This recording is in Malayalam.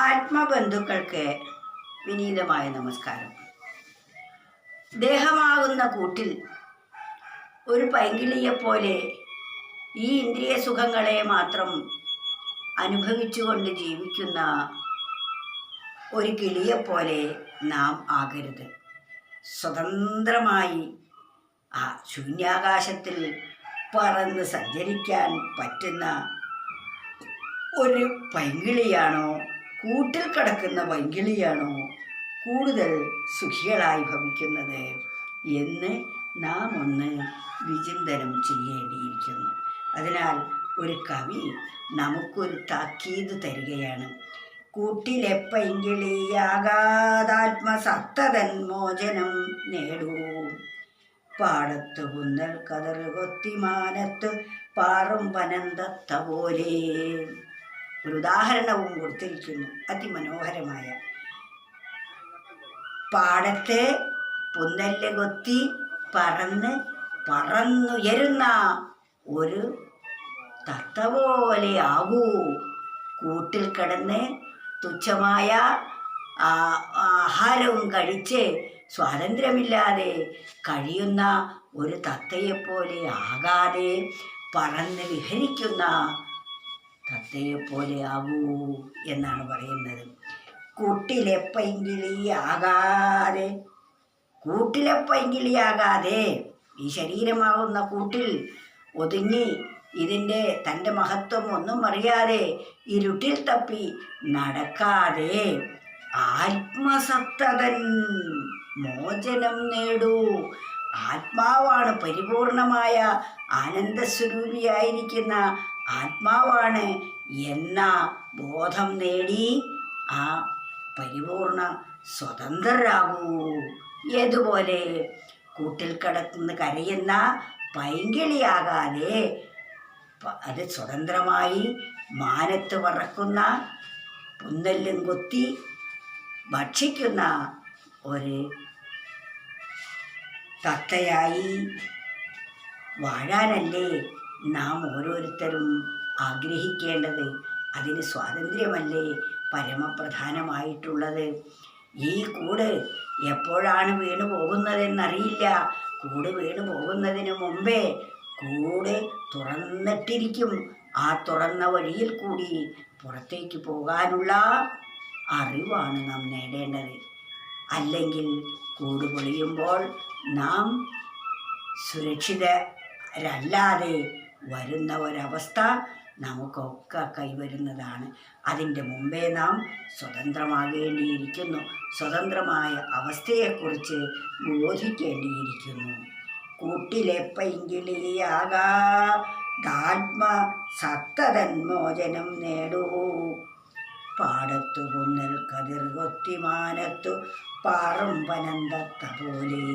ആത്മബന്ധുക്കൾക്ക് വിനീതമായ നമസ്കാരം. ദേഹമാകുന്ന കൂട്ടിൽ ഒരു പൈങ്കിളിയെപ്പോലെ ഈ ഇന്ദ്രിയ സുഖങ്ങളെ മാത്രം അനുഭവിച്ചുകൊണ്ട് ജീവിക്കുന്ന ഒരു കിളിയെപ്പോലെ നാം ആകരുത്. സ്വതന്ത്രമായി ആ ശൂന്യാകാശത്തിൽ പറന്ന് സഞ്ചരിക്കാൻ പറ്റുന്ന ഒരു പൈങ്കിളിയാണോ, കൂട്ടിൽ കിടക്കുന്ന പൈങ്കിളിയാണോ കൂടുതൽ സുഖികളായി ഭവിക്കുന്നത് എന്ന് നാം ഒന്ന് വിചിന്തനം ചെയ്യേണ്ടിയിരിക്കുന്നു. അതിനാൽ ഒരു കവി നമുക്കൊരു താക്കീത് തരികയാണ്. കൂട്ടിലെ പൈങ്കിളിയാകാതാത്മസത്തതൻ മോചനം നേടൂ, പാടത്തു കുന്നൽ കതർ കൊത്തിമാനത്ത് പാറും വനന്തത്ത പോലെ. ഒരു ഉദാഹരണവും കൊടുത്തിരിക്കുന്നു, അതിമനോഹരമായ. പാടത്തെ പുന്നല് കൊത്തി പറന്നുയരുന്ന ഒരു തത്ത പോലെ ആകൂ. കൂട്ടിൽ കിടന്ന് തുച്ഛമായ ആഹാരവും കഴിച്ച് സ്വാതന്ത്ര്യമില്ലാതെ കഴിയുന്ന ഒരു തത്തയെപ്പോലെ ആകാതെ പറന്ന് വിഹരിക്കുന്ന തത്തയെപ്പോലെ ആകൂ എന്നാണ് പറയുന്നത്. കൂട്ടിലെ പൈങ്കിളിയാകാതെ ഈ ശരീരമാകുന്ന കൂട്ടിൽ ഒതുങ്ങി തൻ്റെ മഹത്വം ഒന്നും അറിയാതെ ഇരുട്ടിൽ തപ്പി നടക്കാതെ ആത്മസത്തതൻ മോചനം നേടൂ. ആത്മാവാണ്, പരിപൂർണമായ ആനന്ദസ്വരൂപിയായിരിക്കുന്ന ആത്മാവാണ് എന്ന ബോധം നേടി ആ പരിപൂർണ സ്വതന്ത്രരാകൂ. ഏതുപോലെ? കൂട്ടിൽ കിടന്ന് കരയുന്ന പൈങ്കിളിയാകാതെ അത് സ്വതന്ത്രമായി മാനത്ത് പറക്കുന്ന പുന്നെല്ലും കൊത്തി ഭക്ഷിക്കുന്ന ഒരു തത്തയായി വാഴാനല്ലേ നാം ഓരോരുത്തരും ആഗ്രഹിക്കേണ്ടത്. അതിന് സ്വാതന്ത്ര്യമല്ലേ പരമപ്രധാനമായിട്ടുള്ളത്. ഈ കൂട് എപ്പോഴാണ് വീണു പോകുന്നതെന്നറിയില്ല. കൂട് വീണു പോകുന്നതിന് മുമ്പേ കൂട് തുറന്നിട്ടിരിക്കും. ആ തുറന്ന വഴിയിൽ കൂടി പുറത്തേക്ക് പോകാനുള്ള അറിവാണ് നാം നേടേണ്ടത്. അല്ലെങ്കിൽ കൂട് പൊളിയുമ്പോൾ നാം സുരക്ഷിതരല്ലാതെ വരുന്ന ഒരവസ്ഥ നമുക്കൊക്കെ കൈവരുന്നതാണ്. അതിൻ്റെ മുമ്പേ നാം സ്വതന്ത്രമാകേണ്ടിയിരിക്കുന്നു. സ്വതന്ത്രമായ അവസ്ഥയെക്കുറിച്ച് ബോധിക്കേണ്ടിയിരിക്കുന്നു. കൂട്ടിലെ പൈങ്കിളിയാകാതാത്മസത്തതൻ മോചനം നേടൂ, പാടത്തു കുന്നൽ കതിർ കൊത്തി മാനത്തു പാറും വനന്തത്ത പോലെ.